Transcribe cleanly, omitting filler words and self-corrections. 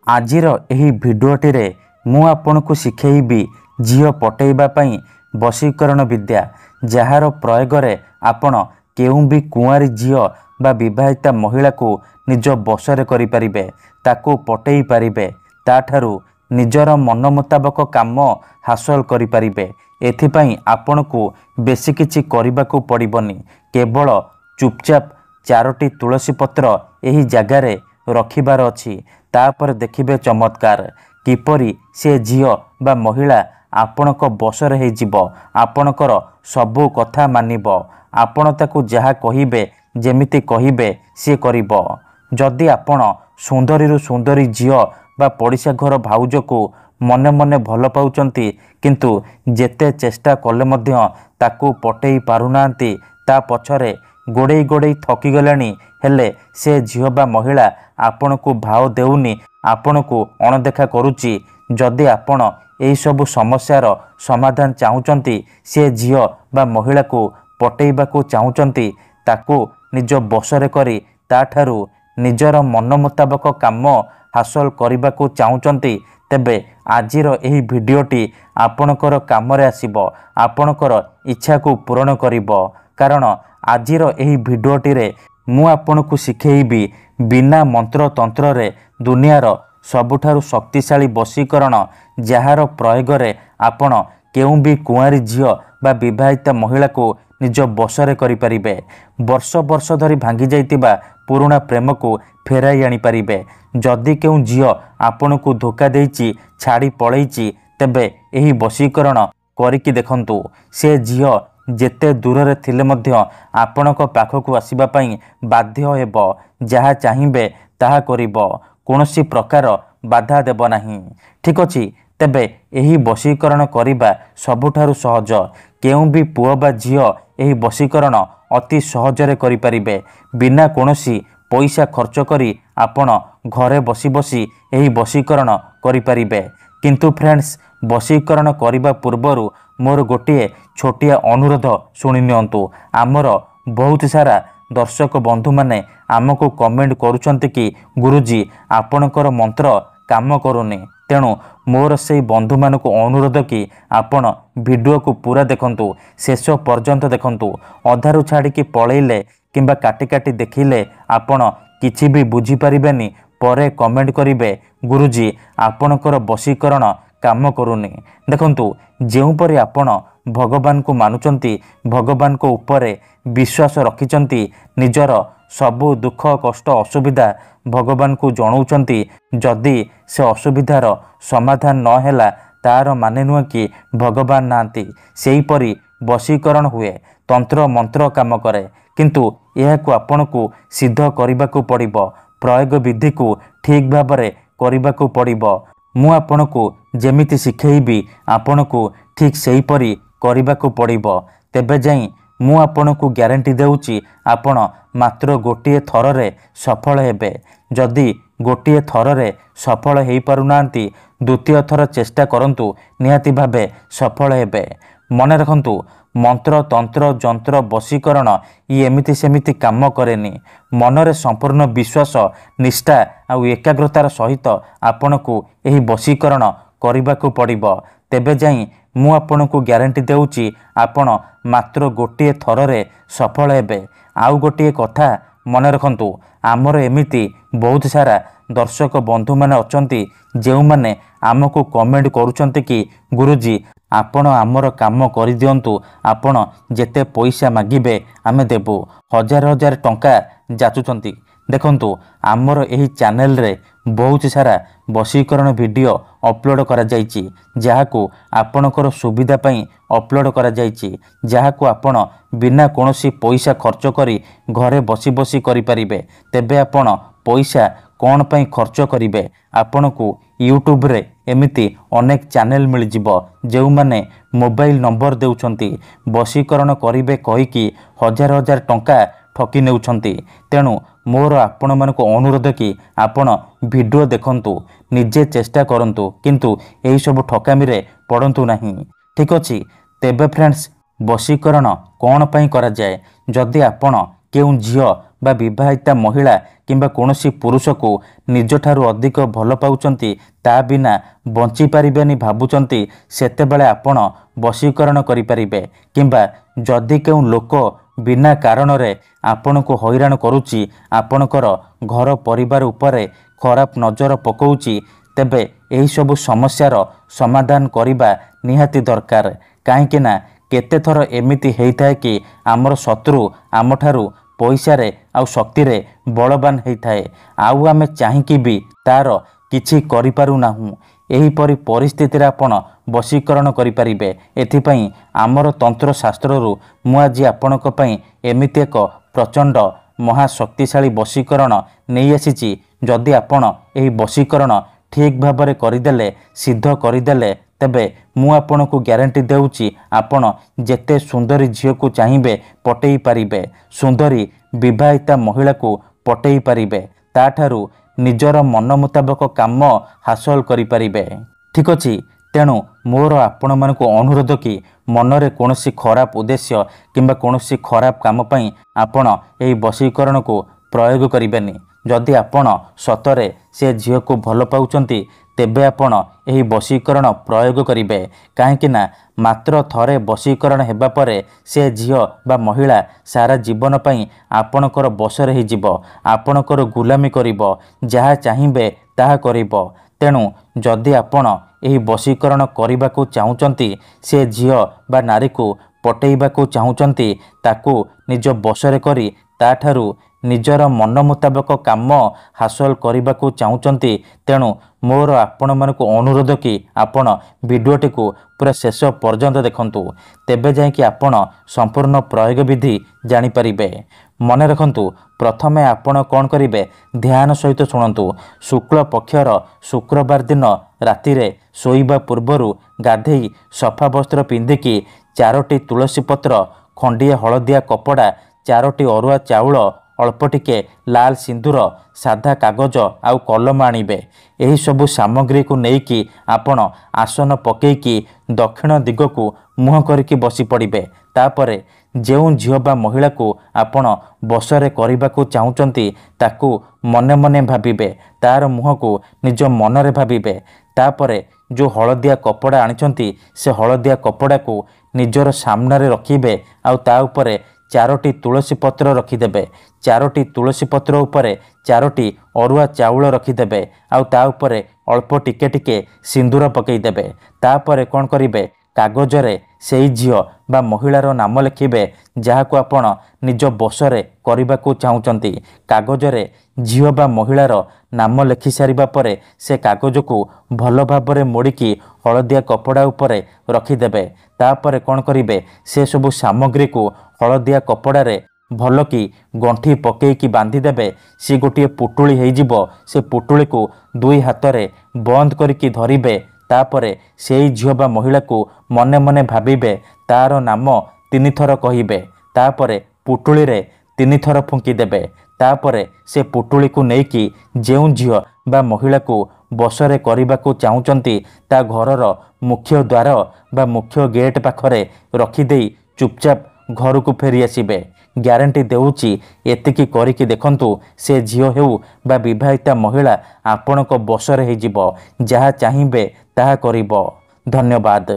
आजिर एही भिडियोटी रे मु आपनकु शिखेइबी झियो पटेइबा पई वशीकरण विद्या जार प्रयोग रे आपण केउ भी कुआरी झियो बा विवाहिता महिला को निज बसरे करि परिबे ताकू पटेई परिबे ताठारु निजर मन मुताबक काम हासिल करि परिबे। एथिपई आपनकु बेसी किछि करिबाकू पड़िबनी केवल चुपचाप 4टी तुलसी पत्र एही जगारे रखिबार अछि। तापर देखिबे चमत्कार किपरि से झियो बा महिला आपणक बसरे हे जिवो आपणकर सबु कथा मानिबो आपण ताकू जहा कहिबे जेमिति कहिबे से करिबो। जदि आपण सुंदरीरु सुंदरी झियो बा पड़िसा घर भाउज को मने मने भल पाउचंती किंतु जेते चेष्टा कले मध्य ताकू पटेई पारुनांती ता पछरे गोड़े गोड़े थकी गलानी हेले से झियो बा महिला आपण को भाव देउनी आपण को अणदेखा करुची। जदि आपण एई सबु समस्यार समाधान चाहुचंती से झियो बा महिला को पटेइबा को चाहुचंती ताकू निज बसरे करी ताठारु निजर मन मुताबक काम हासिल करने को चाहूँगी तेबे आजिर एही भिडियोटी आपणकर कामरे आसीबो आपणकर इच्छा को पूरण करिबो। कारण आजिर एही भिडियोटी रे मु आपणकु शिखेइबी बिना मंत्र तंत्र रे दुनियार सबुठारु शक्तिशाली वशीकरण जार प्रयोग रे आपण केउ भी कुआरी झियो बा विवाहिता महिला को निज बसरे करि परिबे। वर्ष वर्ष धरी भांगी जाइतिबा पुराना प्रेम को फेराई आनी पारिबे। जदि केउ झियो आपण को धोखा देइची छाड़ी पळेइची तेबे एही वशीकरण करिकी देखंतु से झियो जेते दूर रे थिले मध्य आपणक पाखकु आसीबा पई बाध्य हेबो जहा चाहिबे ताहा करिबो कोनोसी प्रकार बाधा देबो नाही। ठीक अछि तेबे एही वशीकरण करिबा सबुठारु सहज केउ भी पुओ बा झियो एही वशीकरण अति सहजरे करि परिबे बिना कोनोसी पैसा खर्च करी आपण घरे बसी बसी एही वशीकरण करि परिबे। किंतु फ्रेंड्स वशीकरण करिबा पूर्वरु मोर गोटिए छोटिया अनुरोध सुनि नियंतु। आमर बहुत सारा दर्शक बंधु माने आमको कमेंट करूछंती कि गुरुजी आपणकर मंत्र काम करूनी तेणु मोर से बंधु मान को अनुरोध कि आपण वीडियो को पूरा देखंतु शेष पर्यंत देखंतु अधारु छाड़ी पलैले किंबा काटी काटी देखिले आपण किछि भी बुझी परिबेनी परे कमेंट करिवे गुरुजी आपणकर वशीकरण काम करूनी। देखंतु जेउपरि आपण भगवान को मानुचंती भगवान को ऊपरे विश्वास रखिचंती निजर सबु दुख कष्ट असुविधा भगवान को जणाउचंती जदि से असुविधार समाधान न हैला तार माने नुह कि भगवान नांती सेहीपरि वशीकरण हुए तंत्र मंत्र काम करे किंतु यह को आपण को सिद्ध करने को पड़िबो प्रयोग विधि को ठीक भाबरे करने को पड़िबो। मु आपण को जेमिति शिखेइबी आपण को ठीक सेहीपरि करने को पड़िबो तेबे जाई मु आपण को ग्यारंटी देउची आपण मात्र गोटिए थररे सफल हेबे। जदि गोटिए थररे सफल हेई पारुनांती द्वितीय थर चेष्टा करंतु निहाती भाबे सफल हेबे। मने रखंतु मंत्र तंत्र जंत्र वशीकरण ये एमिति सेमिति काम करेनी मनरे संपूर्ण विश्वास निष्ठा आ एकाग्रतार सहित आपण को एही वशीकरण करने को पड़िबो तेबे जाई मु आपण को ग्यारंटी देउची आपण मात्र गोटिए थररे सफल हेबे। आउ गोटिए कथा मने रखंतु आमर एमिति बहुत सारा दर्शक बंधु माने अचंती जेउ माने आमको कमेंट करूचंती कि गुरुजी आपण आमर काम करि दियंतु आपण जेते पैसा मागिबे आमे देबु हजार हजार टंका जाचुचंती। देखंतु आमर एही चैनल रे बहुत सारा वशीकरण वीडियो अपलोड करा जायछि जहाको आपणकर सुविधा पई अपलोड करा जायछि जहाको आपण बिना कोनोसी पैसा खर्च करी घरे बसी बसी करि परिबे। तेबे आपण पैसा कौन पई खर्च करिवे आपण को यूट्यूब रे एमिति अनेक चैनल मिल जिवो जेउ माने मोबाइल नंबर देउछंती वशीकरण करिवे कहि कि हजार हजार टंका ठकी नेउछंती। तेणु मोर आपण मानको अनुरोध कि आपण वीडियो देखंतु निजे चेष्टा करंतु किंतु एही सब ठकामी रे पड़ंतु नाही। ठीक अछि तेबे फ्रेंड्स वशीकरण कौन पई करा जाय जदि आपण केउ झियो बा विवाहिता महिला किंबा कौनसी पुरुष को निजठारु अधिक भल पाउचंती ता बिना बंची पारिबेनी भाबुचंती सेतेबेले आपण वशीकरण करिपारिबे। किंबा जदि केउ लोक बिना कारण रे आपण को हैरान करुची आपणकर घर परिवार उपरे खराब नजर पकाउची तेबे एही सबु समस्यार समाधान करिबा निहाती दरकार। काहेकि ना केते थर एमिति हेइथाय कि आमर शत्रु आमठारु पैसा रे आउ शक्ति रे बलवान हेइथाय आउ आमे चाहिकी भी तार किछि करि पारु नाहु। एही परि परिस्थिति रे आपण वशीकरण करि परिबे। एथिपई आमर तंत्र शास्त्ररु मु आज आपणक पई एमिति एक प्रचंड महाशक्तिशाली वशीकरण नहीं आसीची। जदि आपण एही वशीकरण ठीक भाबरे करिदेले सिद्ध करिदेले तेबे मु आपन को ग्यारंटी देउची आपण जेते सुंदरी झियो को चाहिबे पटेई पारिबे। सुंदरी विवाहिता महिला को पटेई पारिबे ताठारु निजर मन मुताबक काम हासिल करि पारिबे। ठीक अछि। तेणु मोर आपण मानकु अनुरोध कि मनरे कोनोसी खराब उद्देश्य किंबा कोनोसी खराब काम पई आपण एही वशीकरण को प्रयोग करिबेनी। जदि आपण सतरे से झियो को भल पाउचंती तेबे आपण एही वशीकरण प्रयोग करिबे। काहेकि ना मात्र थरे वशीकरण हेबा परे से झियो बा महिला सारा जीवन पई आपणकर बसरे ही जीव आपणकर गुलामी करिवो जहा चाहिबे ताहा करिवो। तेणु जदि आपण एही वशीकरण करिबा को चाहुचंती से झियो बा नारी को पटेइबा को चाहुचंती ताकू निज बसरे करी ताठारु निजर मन मुताबक काम हासिल करने को चाहते। तेणु मोर आपण मानकु अनुरोध कि आपण वीडियोटी को पूरा शेष पर्यंत देखंतु तेबे जाय कि आपण संपूर्ण प्रयोग विधि जानि परिबे। मन रखंतु प्रथमे आपण कौन करिवे ध्यान सहित शुणंतु। शुक्ल पक्षर शुक्रवार दिन राति रे सोइबा पूर्वरु गाधेई सफा वस्त्र पिंधिकी 4टी तुलसी पत्र खंडिए हलदिया कपड़ा 4टी अरुआ चाउल अल्प टिके लाल सिंदूर साधा कागज आउ कलम आनिबे। एही सबु सामग्री को नेइकी आपण आसन पकेइकी दक्षिण दिग को मुह करिकी बसी पड़िबे। तापरे जेउ झियो बा महिला को आपण बसरे करिबा को चाहुचंती ताकू मने मने भाबिबे तार मुह को निज मनरे भाबिबे। तापरे जो हलदिया कपड़ा आनिचंती से हलदिया कपड़ा को निजर सामने रखिबे आउ ता उपरे 4टी तुलसी पत्र रखिदेबे। 4टी तुलसी पत्र उपरे 4टी अरुआ चाउल रखिदेबे आउ ता उपरे अल्प टिके टिके सिंदूर पकईदेबे। तापरे कौन करिवे कागजरे सेई झियो बा महिलार नाम लिखिबे जहाको आपण निज बसरे करिबा को चाहुचंती। कागजरे झियो बा महिलार नाम लिखि सारिबा परे से कागज को भल भाबरे मोड़िकी हलदिया कपड़ा उपरे रखिदेबे। तापरे कौन करिवे से सबु सामग्री को हलदिया कपड़ारे भल की गंठी पकेइकी बांधिदेबे। सी गोटे पुटुली हेजिबो। से पुटुली को दुई हाथरे बंद करिकी धरिबे। तापरे सेई झियो बा महिला को मने मने भाबिबे तार नाम 3 थर कहिबे। तापरे पुटुली रे 3 थर फुंकी देबे। तापरे से पुटुली को नेइकी जेउ झियो बा महिला को बसरे करिबा को चाहुचंती ता घरर मुख्य द्वार बा मुख्य गेट पाखरे रखिदेई चुपचाप घर को फेरी आसिबे। ग्यारंटी देउची एतिकी करिकी देखंतु से झियो हेउ बा विवाहिता महिला आपणक बसरे हे जिवो जहा चाहिबे ताहा करिवो। धन्यवाद।